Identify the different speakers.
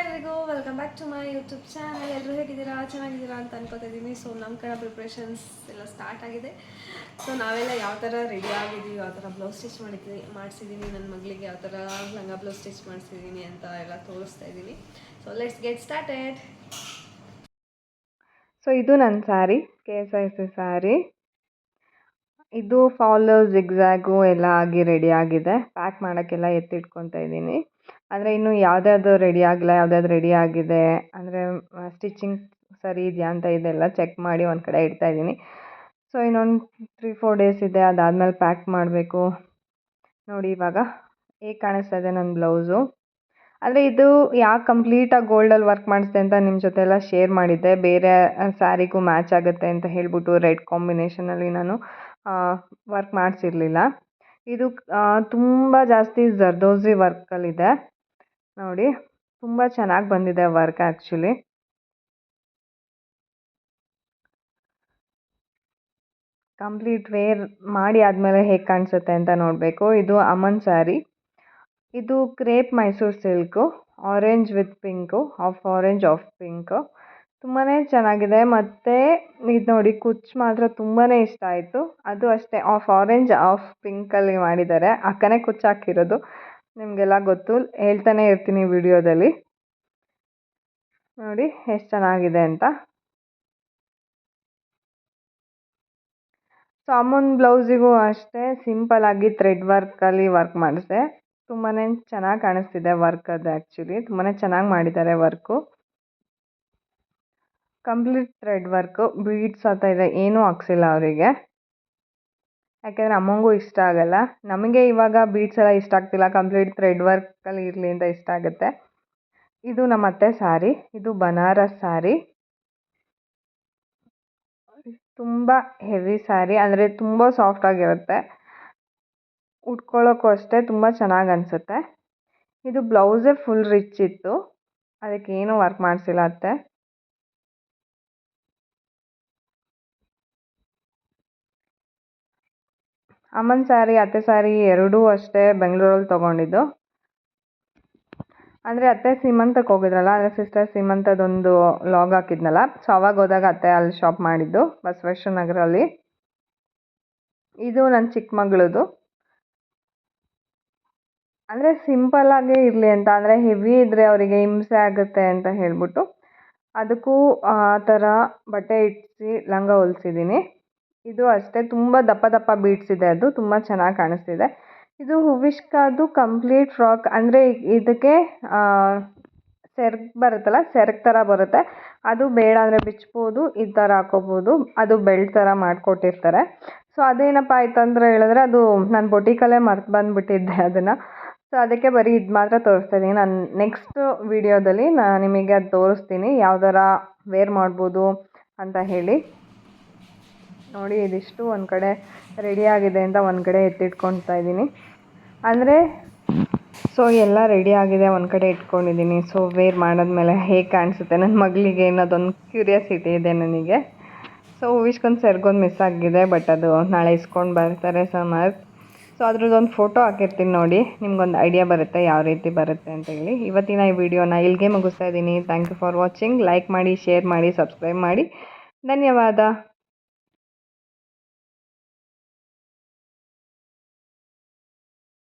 Speaker 1: ಎಲ್ರಿಗೂ welcome back to my YouTube channel. ಎಲ್ಲರೂ ಹೇಗಿದ್ದೀರಾ, ಚೆನ್ನಾಗಿದ್ದೀರಾ ಅಂತ ಅನ್ಕೋತಿದ್ದೀನಿ. ಸೊ ನಮ್ಮ ಕಡೆ ಪ್ರಿಪ್ರೇಷನ್ಸ್ ಎಲ್ಲ ಸ್ಟಾರ್ಟ್ ಆಗಿದೆ. ಸೊ ನಾವೆಲ್ಲ ಯಾವ ಥರ ರೆಡಿ ಆಗಿದ್ದೀವಿ, ಯಾವ ಥರ ಬ್ಲೌಸ್ ಸ್ಟಿಚ್ ಮಾಡಿಸಿದ್ದೀನಿ, ನನ್ನ ಮಗಳಿಗೆ ಯಾವ ಥರ ಲಂಗ ಬ್ಲೌಸ್ ಸ್ಟಿಚ್ ಮಾಡಿಸಿದ್ದೀನಿ ಅಂತ ಎಲ್ಲ ತೋರಿಸ್ತಾ ಇದ್ದೀನಿ. So let's get started.
Speaker 2: So ಇದು ನನ್ನ ಸ್ಯಾರಿ, KSIC ಸ್ಯಾರಿ. ಇದು ಫಾಲು ಜಿಗ್ಜ್ಯಾಗು ಎಲ್ಲ ಆಗಿ ರೆಡಿ ಆಗಿದೆ. ಪ್ಯಾಕ್ ಮಾಡೋಕ್ಕೆಲ್ಲ ಎತ್ತಿಟ್ಕೊತಾ ಇದ್ದೀನಿ. ಅಂದರೆ ಇನ್ನು ಯಾವುದ್ಯಾವುದು ರೆಡಿ ಆಗಿಲ್ಲ, ಯಾವುದ್ಯಾವ್ದು ರೆಡಿ ಆಗಿದೆ ಅಂದರೆ ಸ್ಟಿಚಿಂಗ್ ಸರಿ ಇದೆಯಾ ಅಂತ ಇದೆಲ್ಲ ಚೆಕ್ ಮಾಡಿ ಒಂದು ಕಡೆ ಇಡ್ತಾಯಿದ್ದೀನಿ. ಸೊ ಇನ್ನೊಂದು 3-4 ಡೇಸ್ ಇದೆ, ಅದಾದಮೇಲೆ ಪ್ಯಾಕ್ ಮಾಡಬೇಕು. ನೋಡಿ ಇವಾಗ ಹೇಗೆ ಕಾಣಿಸ್ತಾ ಇದೆ ನನ್ನ ಬ್ಲೌಸು. ಅಂದರೆ ಇದು ಯಾಕೆ ಕಂಪ್ಲೀಟಾಗಿ ಗೋಲ್ಡಲ್ಲಿ ವರ್ಕ್ ಮಾಡಿಸ್ದೆ ಅಂತ ನಿಮ್ಮ ಜೊತೆ ಎಲ್ಲ ಶೇರ್ ಮಾಡಿದ್ದೆ. ಬೇರೆ ಸ್ಯಾರಿಗೂ ಮ್ಯಾಚ್ ಆಗುತ್ತೆ ಅಂತ ಹೇಳ್ಬಿಟ್ಟು ರೆಡ್ ಕಾಂಬಿನೇಷನಲ್ಲಿ ನಾನು ವರ್ಕ್ ಮಾಡಿಸಿರಲಿಲ್ಲ. ಇದು ತುಂಬ ಜಾಸ್ತಿ ಜರ್ದೋಸಿ ವರ್ಕಲ್ಲಿದೆ. ನೋಡಿ ತುಂಬ ಚೆನ್ನಾಗಿ ಬಂದಿದೆ ವರ್ಕ್ ಆ್ಯಕ್ಚುಲಿ. ಕಂಪ್ಲೀಟ್ ವೇರ್ ಮಾಡಿ ಆದಮೇಲೆ ಹೇಗೆ ಕಾಣಿಸುತ್ತೆ ಅಂತ ನೋಡಬೇಕು. ಇದು ಅಮನ್ ಸ್ಯಾರಿ. ಇದು crepe Mysuru silk, orange with pink, orange of pink. ತುಂಬಾ ಚೆನ್ನಾಗಿದೆ. ಮತ್ತು ಇದು ನೋಡಿ ಕುಚ್ಚು ಮಾತ್ರ ತುಂಬಾ ಇಷ್ಟ ಆಯಿತು. ಅದು ಅಷ್ಟೇ ಆರೆಂಜ್ ಪಿಂಕಲ್ಲಿ ಮಾಡಿದ್ದಾರೆ. ಅಕ್ಕನೇ ಕುಚ್ಚು ಹಾಕಿರೋದು, ನಿಮಗೆಲ್ಲ ಗೊತ್ತು, ಹೇಳ್ತಾನೆ ಇರ್ತೀನಿ ವಿಡಿಯೋದಲ್ಲಿ. ನೋಡಿ ಎಷ್ಟು ಚೆನ್ನಾಗಿದೆ ಅಂತ. ಸೊ ಅಮ್ಮನ ಬ್ಲೌಸಿಗೂ ಅಷ್ಟೇ ಸಿಂಪಲ್ಲಾಗಿ ಥ್ರೆಡ್ ವರ್ಕಲ್ಲಿ ವರ್ಕ್ ಮಾಡಿದೆ. ತುಂಬಾ ಚೆನ್ನಾಗಿ ಕಾಣಿಸ್ತಿದೆ ವರ್ಕ್. ಅದು ಆ್ಯಕ್ಚುಲಿ ತುಂಬಾ ಚೆನ್ನಾಗಿ ಮಾಡಿದ್ದಾರೆ work. Complete thread work, beads ಆ ಥರ ಏನೂ ಹಾಕ್ಸಿಲ್ಲ ಅವರಿಗೆ, ಯಾಕೆಂದರೆ ಅಮ್ಮಂಗೂ ಇಷ್ಟ ಆಗಲ್ಲ. ನಮಗೆ ಇವಾಗ ಬೀಡ್ಸ್ ಎಲ್ಲ ಇಷ್ಟ ಆಗ್ತಿಲ್ಲ, ಕಂಪ್ಲೀಟ್ ಥ್ರೆಡ್ ವರ್ಕಲ್ಲಿ ಇರಲಿ ಅಂತ ಇಷ್ಟ ಆಗುತ್ತೆ. ಇದು ನಮ್ಮ ಅತ್ತೆ ಸ್ಯಾರಿ. ಇದು ಬನಾರಸ್ ಸ್ಯಾರಿ. ತುಂಬ ಹೆವಿ ಸ್ಯಾರಿ, ಅಂದರೆ ತುಂಬ ಸಾಫ್ಟಾಗಿರುತ್ತೆ. ಉಟ್ಕೊಳ್ಳೋಕ್ಕೂ ಅಷ್ಟೇ ತುಂಬ ಚೆನ್ನಾಗಿ ಅನಿಸುತ್ತೆ. ಇದು ಬ್ಲೌಸೇ ಫುಲ್ ರಿಚ್ ಇತ್ತು, ಅದಕ್ಕೆ ಏನೂ ವರ್ಕ್ ಮಾಡಿಸಿಲ್ಲ ಅತ್ತೆ. ಅಮ್ಮನ ಸ್ಯಾರಿ, ಅತ್ತೆ ಸ್ಯಾರಿ ಎರಡೂ ಅಷ್ಟೇ ಬೆಂಗಳೂರಲ್ಲಿ ತೊಗೊಂಡಿದ್ದು. ಅಂದರೆ ಅತ್ತೆ ಸೀಮಂತಕ್ಕೆ ಹೋಗಿದ್ರಲ್ಲ, ಅಂದರೆ ಸಿಸ್ಟರ್ ಸೀಮಂತದೊಂದು ಲಾಗ್ ಹಾಕಿದ್ನಲ್ಲ, ಸೊ ಅವಾಗ ಹೋದಾಗ ಅತ್ತೆ ಅಲ್ಲಿ ಶಾಪ್ ಮಾಡಿದ್ದು ಬಸವೇಶ್ವರ ನಗರಲ್ಲಿ. ಇದು ನನ್ನ ಚಿಕ್ಕ ಮಗಳದು. ಅಂದರೆ ಸಿಂಪಲ್ಲಾಗೇ ಇರಲಿ ಅಂತ, ಅಂದರೆ ಹೆವಿ ಇದ್ದರೆ ಅವರಿಗೆ ಹಿಂಸೆ ಆಗುತ್ತೆ ಅಂತ ಹೇಳ್ಬಿಟ್ಟು ಅದಕ್ಕೂ ಆ ಥರ ಬಟ್ಟೆ ಇಟ್ಟಿಸಿ ಲಂಗ ಹೊಲಿಸಿದ್ದೀನಿ. ಇದು ಅಷ್ಟೇ ತುಂಬ ದಪ್ಪ ದಪ್ಪ ಬೀಡ್ಸ್ ಇದೆ, ಅದು ತುಂಬ ಚೆನ್ನಾಗಿ ಕಾಣಿಸ್ತಿದೆ. ಇದು ಹುವಿಷ್ಕಾದು ಕಂಪ್ಲೀಟ್ ಫ್ರಾಕ್. ಅಂದರೆ ಇದಕ್ಕೆ ಸೆರ್ಗ್ ಬರುತ್ತಲ್ಲ, ಸೆರ್ಗ್ ಥರ ಬರುತ್ತೆ. ಅದು ಬೇಡ ಅಂದರೆ ಬಿಚ್ಬೋದು, ಈ ಥರ ಹಾಕೋಬೋದು. ಅದು ಬೆಲ್ಟ್ ಥರ ಮಾಡಿಕೊಟ್ಟಿರ್ತಾರೆ. ಸೊ ಅದೇನಪ್ಪ ಆಯ್ತಂದ್ರೆ ಹೇಳಿದ್ರೆ, ಅದು ನಾನು ಬೊಟಿಕಲ್ಲೇ ಮರ್ತು ಬಂದುಬಿಟ್ಟಿದ್ದೆ ಅದನ್ನು. ಸೊ ಅದಕ್ಕೆ ಬರೀ ಇದು ಮಾತ್ರ ತೋರಿಸ್ತಾ ಇದ್ದೀನಿ. ನಾನು ನೆಕ್ಸ್ಟ್ ವೀಡಿಯೋದಲ್ಲಿ ನಿಮಗೆ ಅದು ತೋರಿಸ್ತೀನಿ, ಯಾವ ಥರ ವೇರ್ ಮಾಡ್ಬೋದು ಅಂತ ಹೇಳಿ. ನೋಡಿ ಇದಿಷ್ಟು ಒಂದು ಕಡೆ ರೆಡಿ ಆಗಿದೆ ಅಂತ ಒಂದು ಕಡೆ ಎತ್ತಿಟ್ಕೊಳ್ತಾ ಇದ್ದೀನಿ. ಅಂದರೆ ಸೊ ಎಲ್ಲ ರೆಡಿ ಆಗಿದೆ, ಒಂದು ಕಡೆ ಇಟ್ಕೊಂಡಿದ್ದೀನಿ. ಸೊ ವೇರ್ ಮಾಡಿದ್ಮೇಲೆ ಹೇಗೆ ಕಾಣಿಸುತ್ತೆ ನನ್ನ ಮಗಳಿಗೆ ಅನ್ನೋದೊಂದು ಕ್ಯೂರಿಯಾಸಿಟಿ ಇದೆ ನನಗೆ. ಸೊ ಹೂವಿಸ್ಕೊಂಡು ಸೆರ್ಗೊಂದು ಮಿಸ್ ಆಗಿದೆ, ಬಟ್ ಅದು ನಾಳೆ ಇಸ್ಕೊಂಡು ಬರ್ತಾರೆ ಸಮರ್. ಸೊ ಅದ್ರದ್ದೊಂದು ಫೋಟೋ ಹಾಕಿರ್ತೀನಿ ನೋಡಿ, ನಿಮ್ಗೊಂದು ಐಡಿಯಾ ಬರುತ್ತೆ ಯಾವ ರೀತಿ ಬರುತ್ತೆ ಅಂತ ಹೇಳಿ. ಇವತ್ತಿನ ಈ ವಿಡಿಯೋನ ಇಲ್ಲಿಗೆ ಮುಗಿಸ್ತಾ ಇದ್ದೀನಿ. Thank you for watching. Like ಮಾಡಿ, ಶೇರ್ ಮಾಡಿ, ಸಬ್ಸ್ಕ್ರೈಬ್ ಮಾಡಿ. ಧನ್ಯವಾದ.